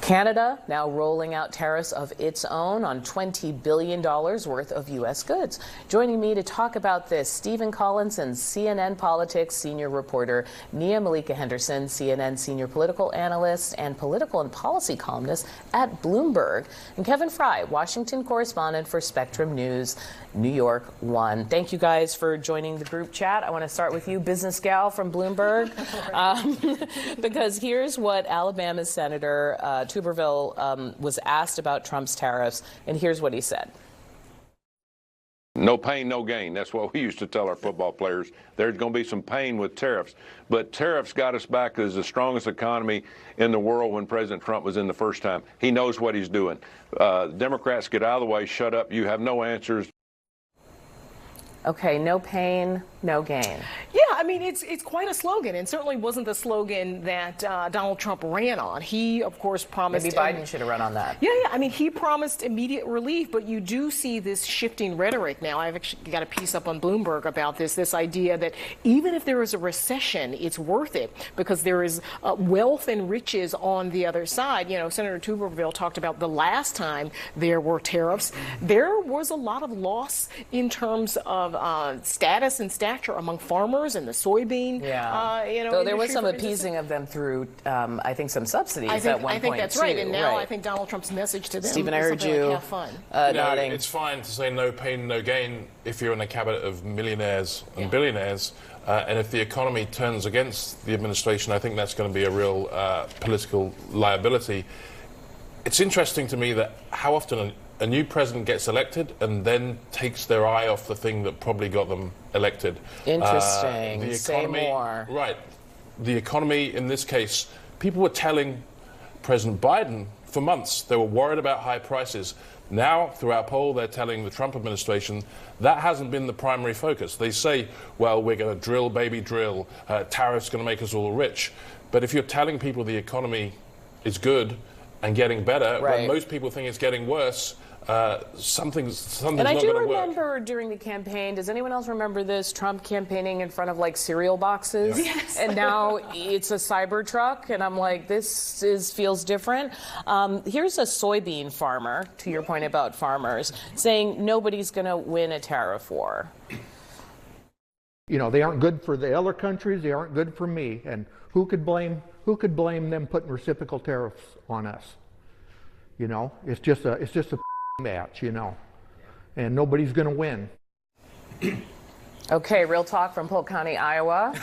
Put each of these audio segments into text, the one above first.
Canada now rolling out tariffs of its own on $20 billion worth of U.S. goods. Joining me to talk about this, Stephen Collins and CNN Politics senior reporter Nia Malika Henderson, CNN senior political analyst and political and policy columnist at Bloomberg, and Kevin Frey, Washington correspondent for Spectrum News, New York 1. Thank you guys for joining the group chat. I want to start with you, business gal from Bloomberg, because here's what Alabama Senator Tuberville was asked about Trump's tariffs, and here's what he said. No pain, no gain. That's what we used to tell our football players. There's going to be some pain with tariffs. But tariffs got us back as the strongest economy in the world when President Trump was in the first time. He knows what he's doing. Democrats, get out of the way. Shut up. You have no answers. Okay, no pain, no gain. Yeah, I mean, it's quite a slogan, and certainly wasn't the slogan that Donald Trump ran on. He, of course, promised... Maybe Biden should have run on that. Yeah, I mean, he promised immediate relief, but you do see this shifting rhetoric now. I've actually got a piece up on Bloomberg about this idea that even if there is a recession, it's worth it because there is wealth and riches on the other side. You know, Senator Tuberville talked about the last time there were tariffs. There was a lot of loss in terms of status and stature among farmers and the soybean. Yeah. Though there was some appeasing of them through, I think, some subsidies at one point. I think that's right. And now right. I think Donald Trump's message to them Stephen, is I heard you like, have fun. Nodding. It's fine to say no pain, no gain if you're in a cabinet of millionaires and billionaires. And if the economy turns against the administration, I think that's going to be a real political liability. It's interesting to me that how often a new president gets elected and then takes their eye off the thing that probably got them elected. Interesting. The economy, say more. Right. The economy, in this case, people were telling President Biden for months they were worried about high prices. Now, through our poll, they're telling the Trump administration that hasn't been the primary focus. They say, well, we're going to drill, baby, drill. Tariffs going to make us all rich. But if you're telling people the economy is good and getting better, right, when most people think it's getting worse, something's and not I going to do work. remember during the campaign, does anyone else remember this, Trump campaigning in front of like cereal boxes? Yeah. Yes. And now it's a cyber truck, and I'm like, this feels different. Here's a soybean farmer, to your point about farmers, saying nobody's going to win a tariff war. You know, they aren't good for the other countries, they aren't good for me, and who could blame them putting reciprocal tariffs on us? You know, it's just a match, you know, and nobody's going to win. Okay, real talk from Polk County, Iowa.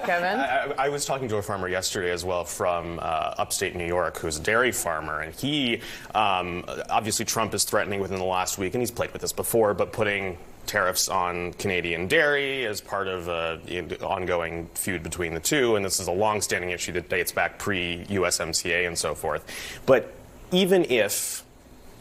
Kevin? I was talking to a farmer yesterday as well from upstate New York who's a dairy farmer, and he, obviously Trump is threatening within the last week, and he's played with this before, but putting tariffs on Canadian dairy as part of an ongoing feud between the two, and this is a long-standing issue that dates back pre-USMCA and so forth. But even if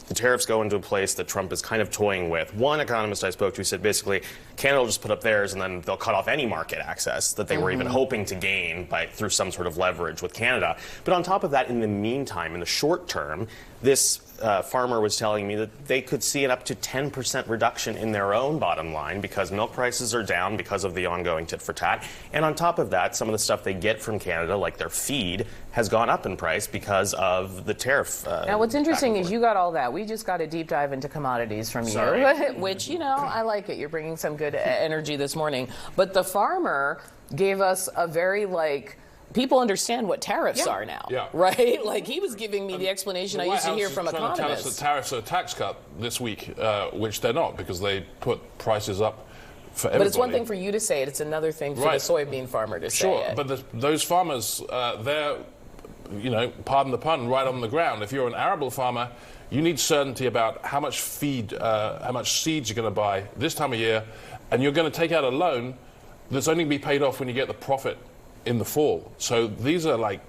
the tariffs go into a place that Trump is kind of toying with, one economist I spoke to said basically Canada will just put up theirs and then they'll cut off any market access that they were even hoping to gain through some sort of leverage with Canada. But on top of that, in the meantime, in the short term, this farmer was telling me that they could see an up to 10% reduction in their own bottom line because milk prices are down because of the ongoing tit for tat. And on top of that, some of the stuff they get from Canada, like their feed, has gone up in price because of the tariff. Now, what's interesting is you got all that. We just got a deep dive into commodities from you, which, you know, I like it. You're bringing some good energy this morning. But the farmer gave us a very, people understand what tariffs are now, right? Like, he was giving me the explanation I used to hear from economists. Tell us that tariffs are a tax cut this week, which they're not, because they put prices up for everybody. But it's one thing for you to say it. It's another thing for the soybean farmer to say it. Sure, but those farmers, they're, you know, pardon the pun, right on the ground. If you're an arable farmer, you need certainty about how much feed, how much seeds you're going to buy this time of year, and you're going to take out a loan that's only going to be paid off when you get the profit in the fall. So these are like,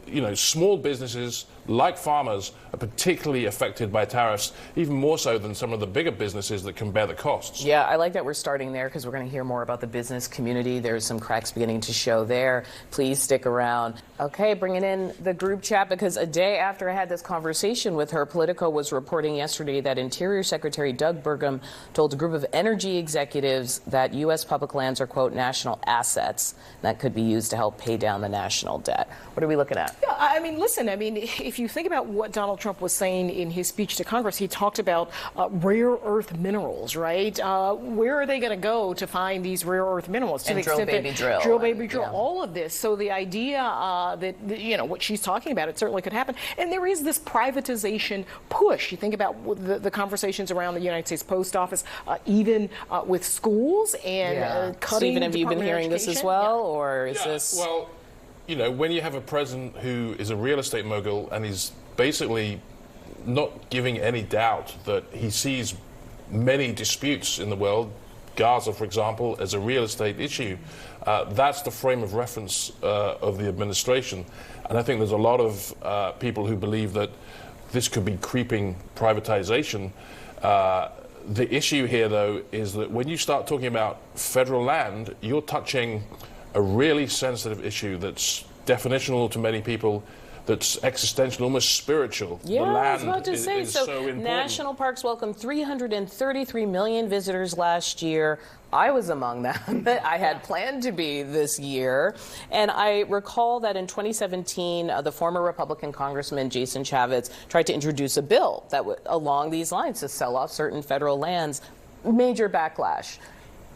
you know, small businesses like farmers are particularly affected by tariffs, even more so than some of the bigger businesses that can bear the costs. Yeah, I like that we're starting there because we're going to hear more about the business community. There's some cracks beginning to show there. Please stick around. Okay, bringing in the group chat because a day after I had this conversation with her, Politico was reporting yesterday that Interior Secretary Doug Burgum told a group of energy executives that U.S. public lands are, quote, national assets that could be used to help pay down the national debt. What are we looking at? Yeah, I mean, listen, if you think about what Donald Trump was saying in his speech to Congress, he talked about rare earth minerals, right? Where are they going to go to find these rare earth minerals? To and the drill, extent baby, that drill. Drill, baby, drill, yeah. all of this. So the idea that, what she's talking about, it certainly could happen. And there is this privatization push. You think about the conversations around the United States Post Office, even with schools and cutting. Stephen, have you been hearing this as well, or is this? Well, when you have a president who is a real estate mogul and he's basically not giving any doubt that he sees many disputes in the world, Gaza, for example, as a real estate issue, that's the frame of reference of the administration. And I think there's a lot of people who believe that this could be creeping privatization. The issue here, though, is that when you start talking about federal land, you're touching a really sensitive issue that's definitional to many people, that's existential, almost spiritual. Yeah, the land I was about to say, is so important. National parks welcomed 333 million visitors last year. I was among them. I had planned to be this year. And I recall that in 2017, the former Republican Congressman Jason Chaffetz tried to introduce a bill that would, along these lines, to sell off certain federal lands. Major backlash.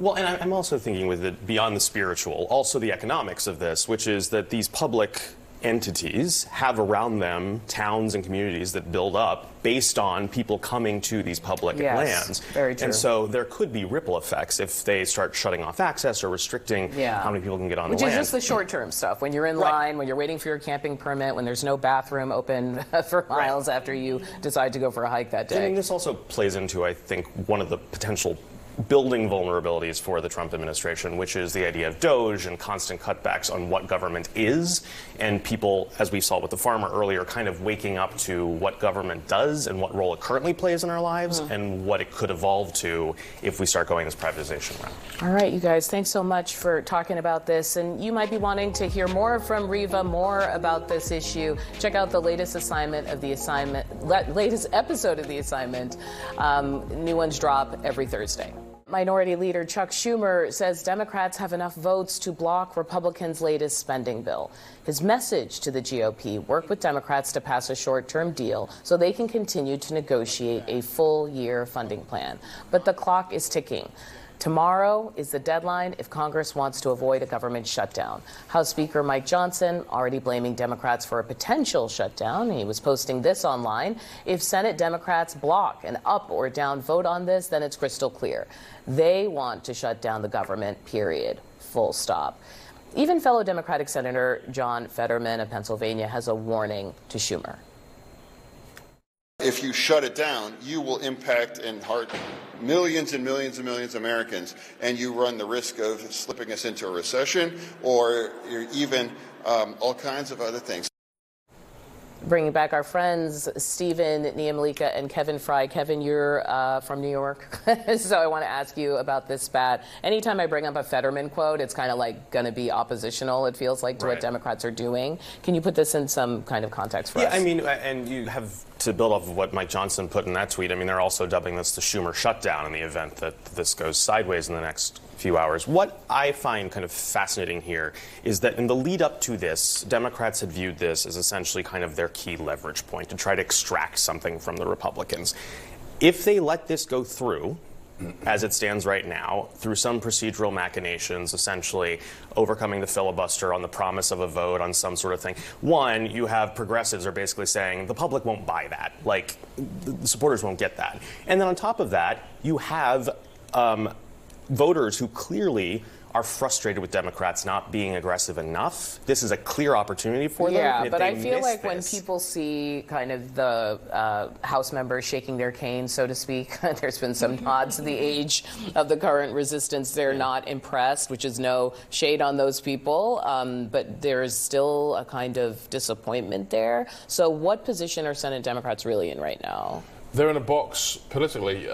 Well, and I'm also thinking with it beyond the spiritual, also the economics of this, which is that these public entities have around them towns and communities that build up based on people coming to these public lands. Very true. And so there could be ripple effects if they start shutting off access or restricting how many people can get on the land. Which is just the short-term stuff. When you're in line, when you're waiting for your camping permit, when there's no bathroom open for miles after you decide to go for a hike that day. I mean, this also plays into, I think, one of the potential building vulnerabilities for the Trump administration, which is the idea of DOGE and constant cutbacks on what government is, and people, as we saw with the farmer earlier, kind of waking up to what government does and what role it currently plays in our lives and what it could evolve to if we start going this privatization route. All right, you guys, thanks so much for talking about this. And you might be wanting to hear more from Riva, more about this issue. Check out the latest episode of The Assignment. New ones drop every Thursday. Minority Leader Chuck Schumer says Democrats have enough votes to block Republicans' latest spending bill. His message to the GOP: work with Democrats to pass a short-term deal so they can continue to negotiate a full-year funding plan. But the clock is ticking. Tomorrow is the deadline if Congress wants to avoid a government shutdown. House Speaker Mike Johnson already blaming Democrats for a potential shutdown. He was posting this online. If Senate Democrats block an up or down vote on this, then it's crystal clear. They want to shut down the government, period. Full stop. Even fellow Democratic Senator John Fetterman of Pennsylvania has a warning to Schumer. If you shut it down, you will impact and hurt millions and millions and millions of Americans, and you run the risk of slipping us into a recession or even all kinds of other things. Bringing back our friends, Stephen, Nia Malika, and Kevin Frey. Kevin, you're from New York, so I want to ask you about this spat. Anytime I bring up a Fetterman quote, it's kind of like going to be oppositional, it feels like, to what Democrats are doing. Can you put this in some kind of context for us? Yeah, I mean, and you have to build off of what Mike Johnson put in that tweet. I mean, they're also dubbing this the Schumer shutdown in the event that this goes sideways in the next few hours. What I find kind of fascinating here is that in the lead up to this, Democrats had viewed this as essentially kind of their key leverage point to try to extract something from the Republicans. If they let this go through, as it stands right now, through some procedural machinations, essentially overcoming the filibuster on the promise of a vote on some sort of thing. One, you have progressives are basically saying the public won't buy that. Like, the supporters won't get that. And then on top of that, you have voters who clearly are frustrated with Democrats not being aggressive enough. This is a clear opportunity for them. Yeah, but I feel like when people see kind of the House members shaking their canes, so to speak, there's been some nods to the age of the current resistance. They're not impressed, which is no shade on those people, but there's still a kind of disappointment there. So what position are Senate Democrats really in right now? They're in a box politically.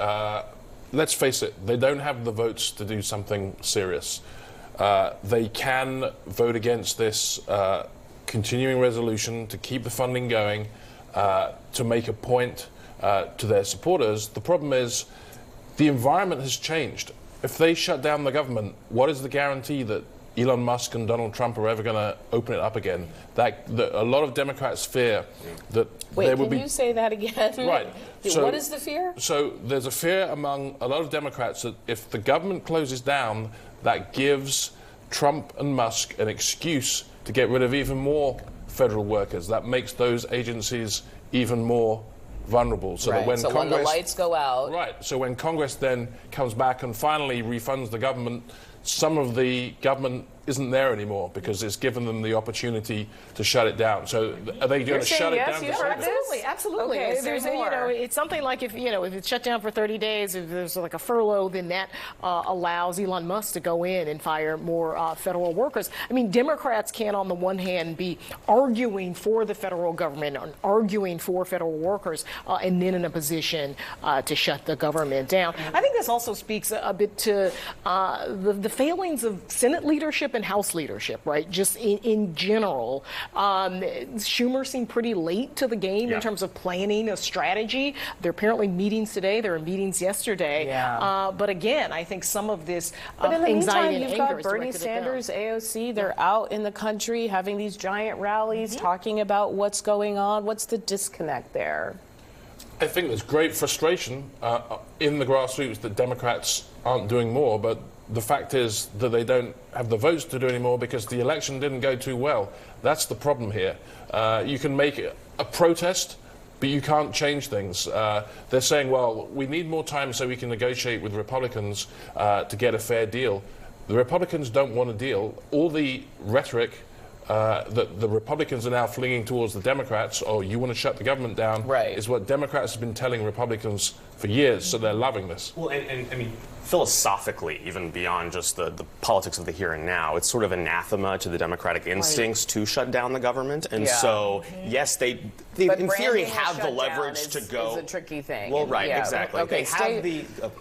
Let's face it, they don't have the votes to do something serious. They can vote against this continuing resolution to keep the funding going, to make a point to their supporters. The problem is the environment has changed. If they shut down the government, what is the guarantee that Elon Musk and Donald Trump are ever going to open it up again. A lot of Democrats fear that there will be... Can you say that again? Right. So, what is the fear? So there's a fear among a lot of Democrats that if the government closes down, that gives Trump and Musk an excuse to get rid of even more federal workers. That makes those agencies even more vulnerable. So that when Congress, when the lights go out... Right. So when Congress then comes back and finally refunds the government, some of the government isn't there anymore because it's given them the opportunity to shut it down. So are they going to shut it down? Absolutely. Okay, there's it's something like if it's shut down for 30 days, if there's like a furlough, then that allows Elon Musk to go in and fire more federal workers. I mean, Democrats can, on the one hand, be arguing for the federal government, arguing for federal workers, and then in a position to shut the government down. I think this also speaks a bit to the failings of Senate leadership and House leadership, right? Just in general. Schumer seemed pretty late to the game in terms of planning a strategy. There are apparently meetings today. There were meetings yesterday. But again, I think some of this anxiety and anger is directed at them. But in the meantime, you've got Bernie Sanders, AOC. They're out in the country having these giant rallies, talking about what's going on. What's the disconnect there? I think there's great frustration in the grassroots that Democrats aren't doing more, but the fact is that they don't have the votes to do anymore because the election didn't go too well. That's the problem here. You can make a protest, but you can't change things. They're saying, well, we need more time so we can negotiate with Republicans to get a fair deal. The Republicans don't want a deal. All the rhetoric that the Republicans are now flinging towards the Democrats, oh, you want to shut the government down, is what Democrats have been telling Republicans for years, so they're loving this. Well, and I mean, philosophically, even beyond just the politics of the here and now, it's sort of anathema to the Democratic instincts to shut down the government. And so, yes, they in theory have the leverage to go. It's a tricky thing. Well, exactly. Okay,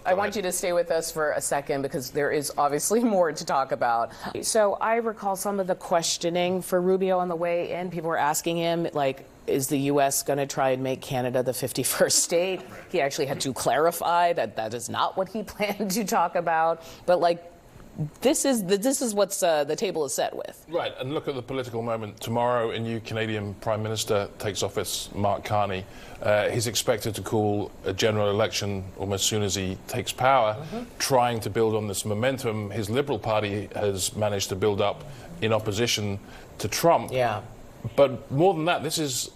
I want you to stay with us for a second because there is obviously more to talk about. So I recall some of the questioning for Rubio on the way in. People were asking him, like, is the U.S. going to try and make Canada the 51st state? He actually had to clarify that that is not what he planned to talk about. But, like, this is what's the table is set with. Right, and look at the political moment. Tomorrow, a new Canadian Prime Minister takes office, Mark Carney. He's expected to call a general election almost as soon as he takes power, trying to build on this momentum his Liberal Party has managed to build up in opposition to Trump. But more than that, this is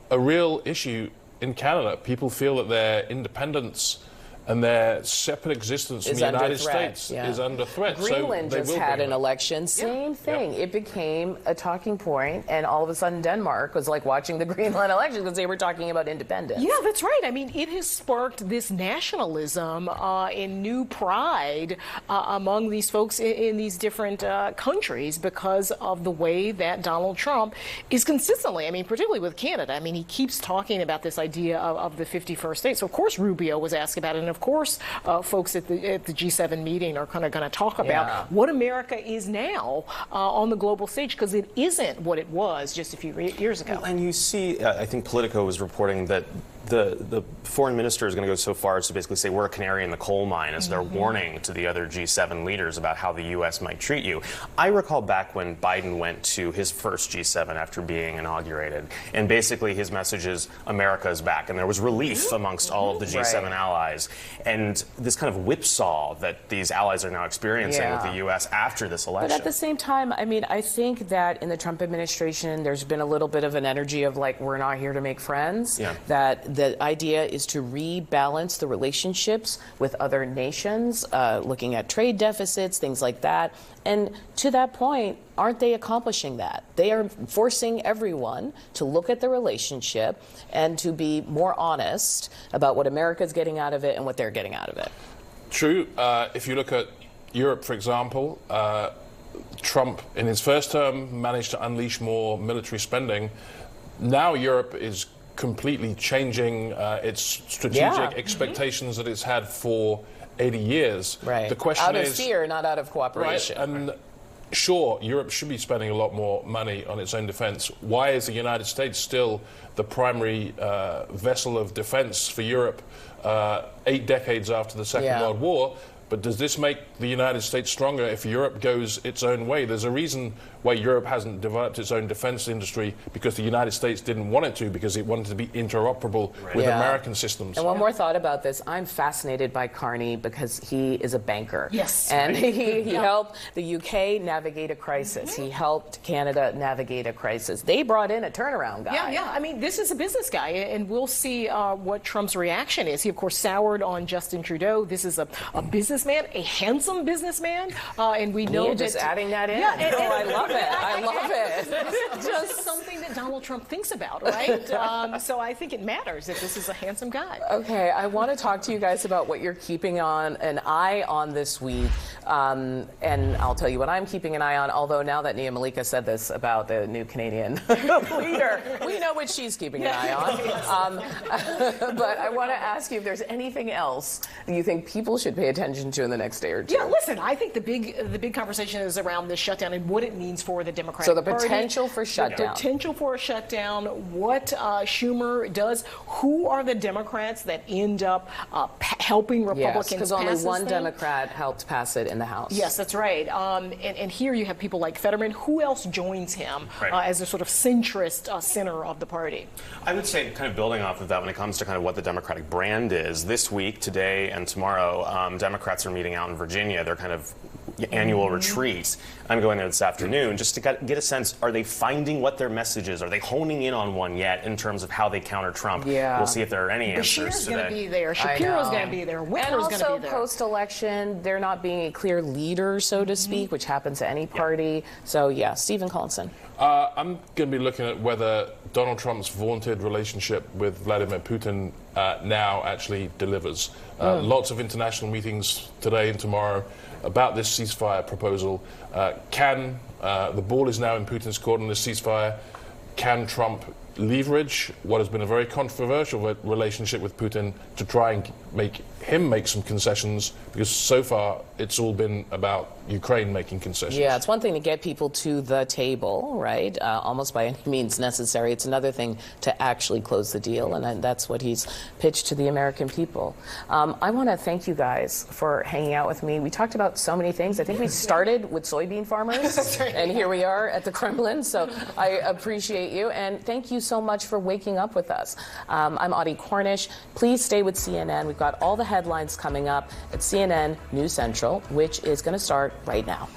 a real issue in Canada. People feel that their independence and their separate existence from the United States is under threat. Greenland just had an election. Same thing. It became a talking point, and all of a sudden Denmark was like watching the Greenland election because they were talking about independence. Yeah, that's right. I mean, it has sparked this nationalism and new pride among these folks in these different countries because of the way that Donald Trump is consistently, I mean, particularly with Canada, I mean, he keeps talking about this idea of the 51st state. So, of course, Rubio was asked about it. And of course, folks at the G7 meeting are kind of going to talk about what America is now on the global stage, because it isn't what it was just a few years ago. Well, and you see, I think Politico was reporting that the foreign minister is going to go so far as to basically say we're a canary in the coal mine as they're warning to the other G7 leaders about how the U.S. might treat you. I recall back when Biden went to his first G7 after being inaugurated, and basically his message is America is back, and there was relief amongst all of the G7 allies. And this kind of whipsaw that these allies are now experiencing with the U.S. after this election. But at the same time, I mean, I think that in the Trump administration, there's been a little bit of an energy of like, we're not here to make friends. That the idea is to rebalance the relationships with other nations, looking at trade deficits, things like that. And to that point, aren't they accomplishing that? They are forcing everyone to look at the relationship and to be more honest about what America's getting out of it and what they're getting out of it. True. If you look at Europe, for example, Trump, in his first term, managed to unleash more military spending. Now Europe is completely changing its strategic expectations that it's had for 80 years. The question out of fear, not out of cooperation. And sure, Europe should be spending a lot more money on its own defense. Why is the United States still the primary vessel of defense for Europe 8 decades after the Second World War? But does this make the United States stronger if Europe goes its own way? There's a reason why Europe hasn't developed its own defense industry, because the United States didn't want it to, because it wanted to be interoperable with American systems. And one more thought about this. I'm fascinated by Carney because he is a banker. Yes. And he helped the UK navigate a crisis. He helped Canada navigate a crisis. They brought in a turnaround guy. Yeah. I mean, this is a business guy, and we'll see what Trump's reaction is. He, of course, soured on Justin Trudeau. This is a businessman, a handsome businessman, and we know You're just adding that in. Yeah, and I love it. I love it. This is just something that Donald Trump thinks about, right? So I think it matters that this is a handsome guy. Okay, I want to talk to you guys about what you're keeping an eye on this week, and I'll tell you what I'm keeping an eye on. Although now that Nia Malika said this about the new Canadian leader, we know what she's keeping an eye on. But I want to ask you if there's anything else that you think people should pay attention to in the next day or two. Yeah, listen, I think the big conversation is around this shutdown and what it means for the Democratic So the Party. potential for shutdown. The potential for a shutdown, what Schumer does, who are the Democrats that end up helping Republicans because pass only this one thing? Democrat helped pass it in the House. Yes, that's right. And here you have people like Fetterman. Who else joins him as a sort of centrist center of the party? I would say, kind of building off of that, when it comes to kind of what the Democratic brand is, this week, today, and tomorrow, Democrats are meeting out in Virginia. They're kind of annual retreat. I'm going there this afternoon just to get a sense, are they finding what their message is? Are they honing in on one yet in terms of how they counter Trump? Yeah. We'll see if there are any answers Bashir's today. going to be there. Shapiro's going to be there. Whitmer's going to be And also, there. post-election, they're not being a clear leader, so to speak, which happens to any party. So, yeah, Stephen Collinson. I'm going to be looking at whether Donald Trump's vaunted relationship with Vladimir Putin now actually delivers. Lots of international meetings today and tomorrow about this ceasefire proposal. The ball is now in Putin's court on this ceasefire. Can Trump leverage what has been a very controversial relationship with Putin to try and make some concessions, because so far it's all been about Ukraine making concessions. Yeah, it's one thing to get people to the table, right, almost by any means necessary. It's another thing to actually close the deal, and that's what he's pitched to the American people. I want to thank you guys for hanging out with me. We talked about so many things. I think we started with soybean farmers, and here we are at the Kremlin, so I appreciate you, and thank you so much for waking up with us. I'm Audie Cornish. Please stay with CNN. We've got all the headlines coming up at CNN News Central, which is going to start right now.